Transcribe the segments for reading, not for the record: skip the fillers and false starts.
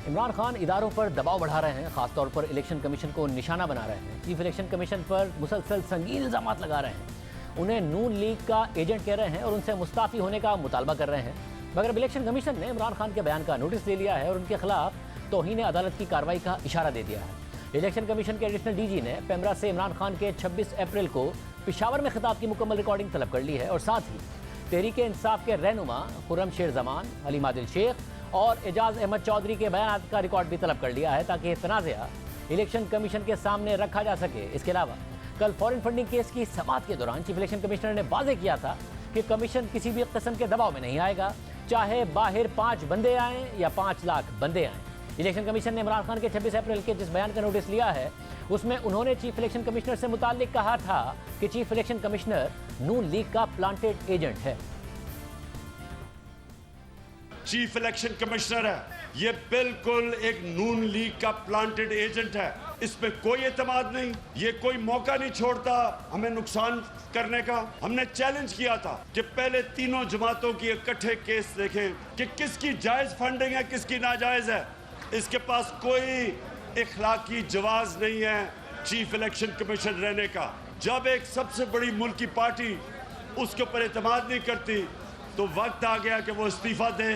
इमरान खान इदारों पर दबाव बढ़ा रहे हैं, खासतौर पर इलेक्शन कमीशन को निशाना बना रहे हैं। चीफ इलेक्शन कमीशन पर मुसलसल संगीन इल्जाम लगा रहे हैं, उन्हें नून लीग का एजेंट कह रहे हैं और उनसे मुस्ताफी होने का मुतालबा कर रहे हैं। मगर इलेक्शन कमीशन ने इमरान खान के बयान का नोटिस ले लिया है और उनके खिलाफ तौहीन अदालत की कार्रवाई का इशारा दे दिया है। इलेक्शन कमीशन के एडिशनल डीजी ने पेमरा से इमरान खान के 26 अप्रैल को पेशावर में खिताब की मुकम्मल रिकॉर्डिंग तलब कर ली है और साथ ही तहरीक इंसाफ के रहनुमा खुर्रम शेर जमान, अली मादिल शेख और एजाज अहमद चौधरी के बयान का रिकॉर्ड भी तलब कर लिया है ताकि तनाज़ा इलेक्शन कमीशन के सामने रखा जा सके। इसके अलावा कल फॉरेन फंडिंग केस की समाअत के दौरान चीफ इलेक्शन कमिश्नर ने वाज़ेह किया था कि कमीशन किसी भी किस्म के दबाव में नहीं आएगा, चाहे बाहर 5 बंदे आएँ या 5 लाख बंदे आएँ। इलेक्शन कमीशन ने इमरान खान के 26 अप्रैल के जिस बयान का नोटिस लिया है उसमें उन्होंने चीफ इलेक्शन कमिश्नर से मुताल्लिक कहा था कि चीफ इलेक्शन कमिश्नर नून लीग का प्लांटेड एजेंट है। चीफ इलेक्शन कमिश्नर है, ये बिल्कुल एक नून लीग का प्लांटेड एजेंट है। इसमें कोई एतमाद नहीं, ये कोई मौका नहीं छोड़ता हमें नुकसान करने का। हमने चैलेंज किया था कि पहले तीनों जमातों की इकट्ठे केस देखें कि किसकी जायज फंडिंग है, किसकी नाजायज है। इसके पास कोई इखलाकी जवाज नहीं है चीफ इलेक्शन कमीशन रहने का। जब एक सबसे बड़ी मुल्क की पार्टी उसके ऊपर एतमाद नहीं करती तो वक्त आ गया कि वो इस्तीफा दे,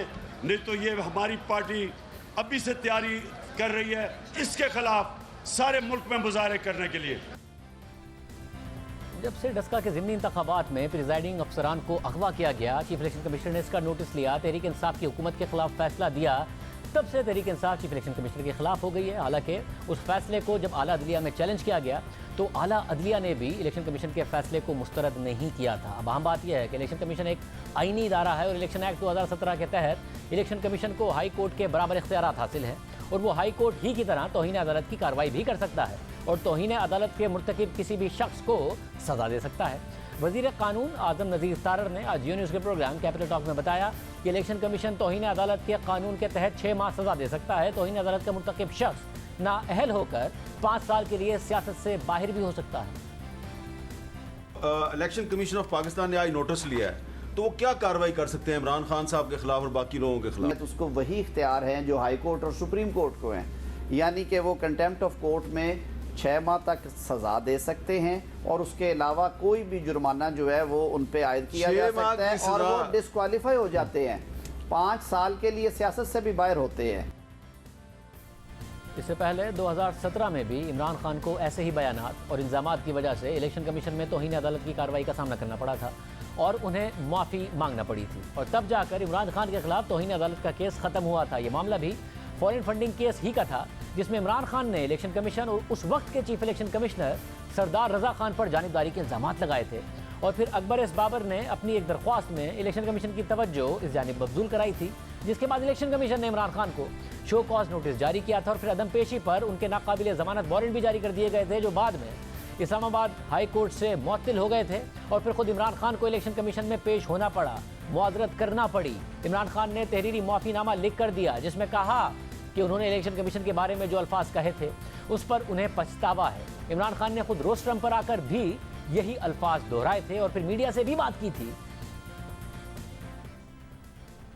नहीं तो ये हमारी पार्टी अभी से तैयारी कर रही है इसके खिलाफ सारे मुल्क में मुजाहरे करने के लिए। जब से डस्का के ज़िमनी इंतखाबात में प्रिजाइडिंग अफसरान को अगवा किया गया, चीफ इलेक्शन कमिश्नर ने इसका नोटिस लिया, तहरीक इंसाफ की हुकूमत के खिलाफ फैसला दिया, तब से Tehreek Insaf chief election commissioner के खिलाफ हो गई है। हालांकि उस फैसले को जब आला अदलिया में चैलेंज किया गया तो आला अदलिया ने भी इलेक्शन कमीशन के फैसले को मुस्तरद नहीं किया था। अब अहम बात यह है कि इलेक्शन कमीशन एक आईनी इदारा है और इलेक्शन एक्ट 2017 के तहत इलेक्शन कमीशन को हाई कोर्ट के बराबर इख्तियारात हासिल हैं और वो हाई कोर्ट ही की तरह तौहीन अदालत की कार्रवाई भी कर सकता है और तौहीन अदालत के मुर्तकिब किसी भी शख्स को सजा दे सकता है। वज़ीर कानून आज़म नज़ीर तारर ने आज जियो न्यूज़ के प्रोग्राम कैपिटल टॉक में बताया कि इलेक्शन कमीशन तौहीन अदालत के कानून के तहत 6 माह सजा दे सकता है। तौहीन अदालत का मुर्तकिब शख्स नाअहल होकर 5 साल के लिए सियासत से बाहर भी हो सकता है। इलेक्शन कमीशन ऑफ पाकिस्तान ने आज नोटिस लिया है तो वो क्या कार्रवाई कर सकते हैं इमरान खान साहब के खिलाफ और बाकी लोगों के खिलाफ? तो उसको वही इख्तियार हैं जो हाई कोर्ट और सुप्रीम कोर्ट को हैं, यानी कि वो कंटेम्प्ट ऑफ कोर्ट में 6 माह तक सजा दे सकते हैं और उसके अलावा कोई भी जुर्माना जो है वो उन पे आयद किया जा सकता है और वो डिस्क्वालीफाई हो जाते हैं, 5 साल के लिए सियासत से भी बाहर होते हैं। इससे पहले 2017 में भी इमरान खान को ऐसे ही बयानात और इल्ज़ामात की वजह से इलेक्शन कमीशन में तौहीन अदालत की कार्रवाई का सामना करना पड़ा था और उन्हें माफ़ी मांगना पड़ी थी और तब जाकर इमरान खान के खिलाफ तौहीन अदालत का केस ख़त्म हुआ था। ये मामला भी फॉरेन फंडिंग केस ही का था जिसमें इमरान खान ने इलेक्शन कमीशन और उस वक्त के चीफ इलेक्शन कमिश्नर सरदार रजा खान पर जानिबदारी के इल्ज़ामात लगाए थे और फिर अकबर एस बाबर ने अपनी एक दरख्वास्त में इलेक्शन कमीशन की तवज्जो इस जानिब मबजूल कराई थी, जिसके बाद इलेक्शन कमीशन ने इमरान खान को शो कॉज नोटिस जारी किया था और फिर अदम पेशी पर उनके नाकाबिल ज़मानत वारंट भी जारी कर दिए गए थे जो बाद में इस्लामाबाद हाई कोर्ट से मुअत्तिल हो गए थे और फिर खुद इमरान खान को इलेक्शन कमीशन में पेश होना पड़ा, मुआज़रत करना पड़ी। इमरान खान ने तहरीरी माफ़ीनामा लिख कर दिया जिसमें कहा कि उन्होंने इलेक्शन कमीशन के बारे में जो अल्फाज कहे थे उस पर उन्हें पछतावा है। इमरान खान ने खुद रोस्ट्रम पर आकर भी यही अल्फाज दोहराए थे और फिर मीडिया से भी बात की थी।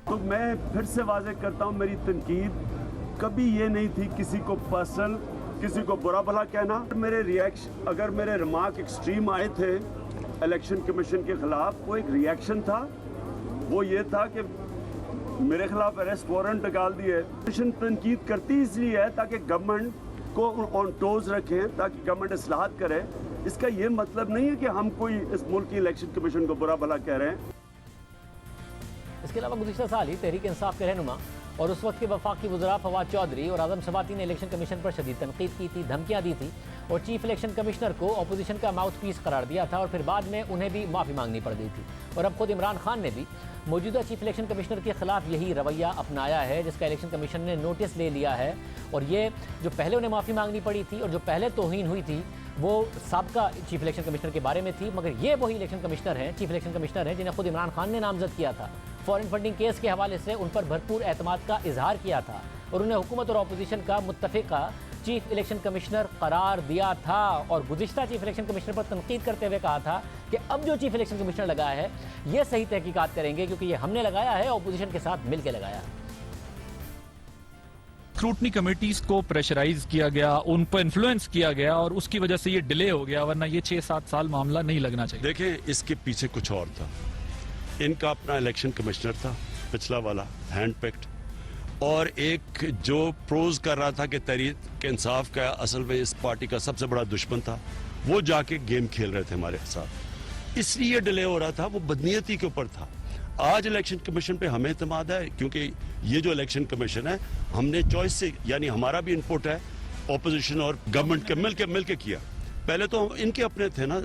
तो मैं फिर से वाज़ेह करता हूँ, मेरी तनकीद कभी ये नहीं थी किसी को पर्सनल, किसी को बुरा भला कहना। मेरे रिएक्शन, अगर मेरे रिमार्क एक्सट्रीम आए थे इलेक्शन कमीशन के खिलाफ, वो एक रिएक्शन था, वो ये था कि मेरे खिलाफ अरेस्ट वारंट निकाल दिए। कमीशन तनकीद करती इसलिए है ताकि गवर्नमेंट को ऑन टोज रखें, ताकि गवर्नमेंट इस्लाहत करे। इसका ये मतलब नहीं है कि हम कोई इस मुल्क की इलेक्शन कमीशन को बुरा भला कह रहे हैं। इसके अलावा गुज़िश्ता साल ही तहरीक इंसाफ के रहनुमा और उस वक्त के वफाकी वज़रा फवाद चौधरी और आज़म सबाती ने इलेक्शन कमीशन पर शदीद तनकीद की थी, धमकियाँ दी थी और चीफ इलेक्शन कमिश्नर को अपोजिशन का माउथ पीस करार दिया था और फिर बाद में उन्हें भी माफ़ी मांगनी पड़ गई थी। और अब खुद इमरान खान ने भी मौजूदा चीफ इलेक्शन कमिश्नर के खिलाफ यही रवैया अपनाया है जिसका इलेक्शन कमीशन ने नोटिस ले लिया है। और ये जो पहले उन्हें माफ़ी मांगनी पड़ी थी और जो पहले तौहीन हुई थी वो साबका चीफ इलेक्शन कमिश्नर के बारे में थी, मगर ये वही इलेक्शन कमिश्नर हैं, चीफ इलेक्शन कमिश्नर हैं जिन्हें खुद इमरान खान ने नामजद किया था। फॉरेन फंडिंग केस के हवाले से उन पर भरपूर एतमाद का इजहार किया था और उन्हें हुकूमत और अपोजिशन का मुत्तफ़िका चीफ इलेक्शन कमिश्नर करार दिया था और गुज़िश्ता चीफ इलेक्शन कमिश्नर पर तनकीद करते हुए कहा था कि अब जो चीफ इलेक्शन कमिश्नर लगाया है ये सही तहकीकात करेंगे क्योंकि ये हमने लगाया है, अपोजिशन के साथ मिल के लगाया है। स्क्रूटनी कमेटीज को प्रेशराइज किया गया, उन पर इन्फ्लुएंस किया गया और उसकी वजह से ये डिले हो गया, वरना ये 6-7 साल मामला नहीं लगना चाहिए। देखें, इसके पीछे कुछ और था। इनका अपना इलेक्शन कमिश्नर था, पिछला वाला हैंड पिक्ड, और एक जो प्रोज कर रहा था कि तहरीक इंसाफ का असल में इस पार्टी का सबसे बड़ा दुश्मन था, वो जाके गेम खेल रहे थे हमारे साथ, इसलिए डिले हो रहा था। वो बदनीयती के ऊपर था। आज इलेक्शन कमीशन पे हमें इत्मीनान है, क्योंकि ये जो इलेक्शन कमीशन है हमने चॉइस से, यानी हमारा भी इनपुट है, ऑपोजिशन और गवर्नमेंट के मिल के किया। पहले तो इनके अपने थे ना,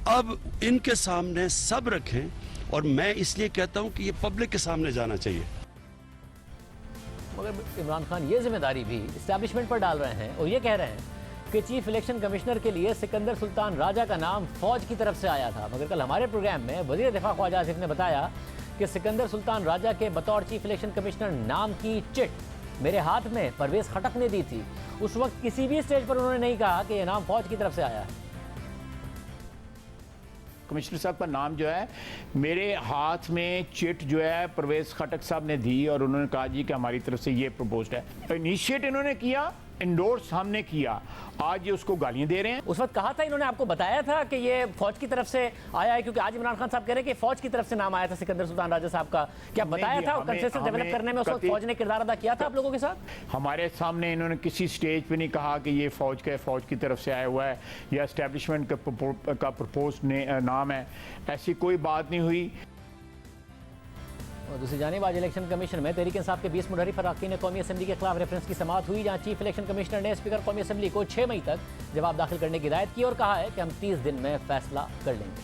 अब इनके सामने सब रखें, और मैं इसलिए कहता हूं कि ये पब्लिक के सामने जाना चाहिए। मगर इमरान खान ये जिम्मेदारी भी इस्टेब्लिशमेंट पर डाल रहे हैं और ये कह रहे हैं कि चीफ इलेक्शन कमिश्नर के लिए सिकंदर सुल्तान राजा का नाम फौज की तरफ से आया था। मगर कल हमारे प्रोग्राम में वजीर दिफा ख्वाजा आसिफ ने बताया कि सिकंदर सुल्तान राजा के बतौर चीफ इलेक्शन कमिश्नर नाम की चिट मेरे हाथ में परवेज खटक ने दी थी। उस वक्त किसी भी स्टेज पर उन्होंने नहीं कहा कि यह नाम फौज की तरफ से आया है। कमिश्नर साहब का नाम जो है मेरे हाथ में चिट जो है परवेज खटक साहब ने दी और उन्होंने कहा जी कि हमारी तरफ से ये प्रपोज्ड है। इनिशिएट इन्होंने किया, इंडोर्स हमने किया, आज ये उसको गालियां दे रहे हैं। उस वक्त कहा था, इन्होंने आपको बताया था कि ये फौज की तरफ से आया है, क्योंकि आज इमरान खान साहब कह रहे हैं कि फौज की तरफ से नाम आया था सिकंदर सुल्तान राजा साहब का। क्या बताया था? और कंसेंसस डेवलप करने में उस वक्त फौज ने किरदार अदा किया था आप लोगों के साथ? हमारे सामने इन्होंने किसी स्टेज पे नहीं कहा कि ये फौज का, फौज की तरफ से आया हुआ है या एस्टेब्लिशमेंट का प्रपोज नाम है, ऐसी कोई बात नहीं हुई। और दूसरी जानिब आज इलेक्शन कमीशन में तहरीक इंसाफ के 20 मुनहरिफ अरकान ने कौमी असम्बली के खिलाफ रेफरेंस की समाअत हुई, जहां चीफ इलेक्शन कमिश्नर ने स्पीकर कौमी असम्बली को 6 मई तक जवाब दाखिल करने की हिदायत की और कहा है कि हम 30 दिन में फैसला कर लेंगे।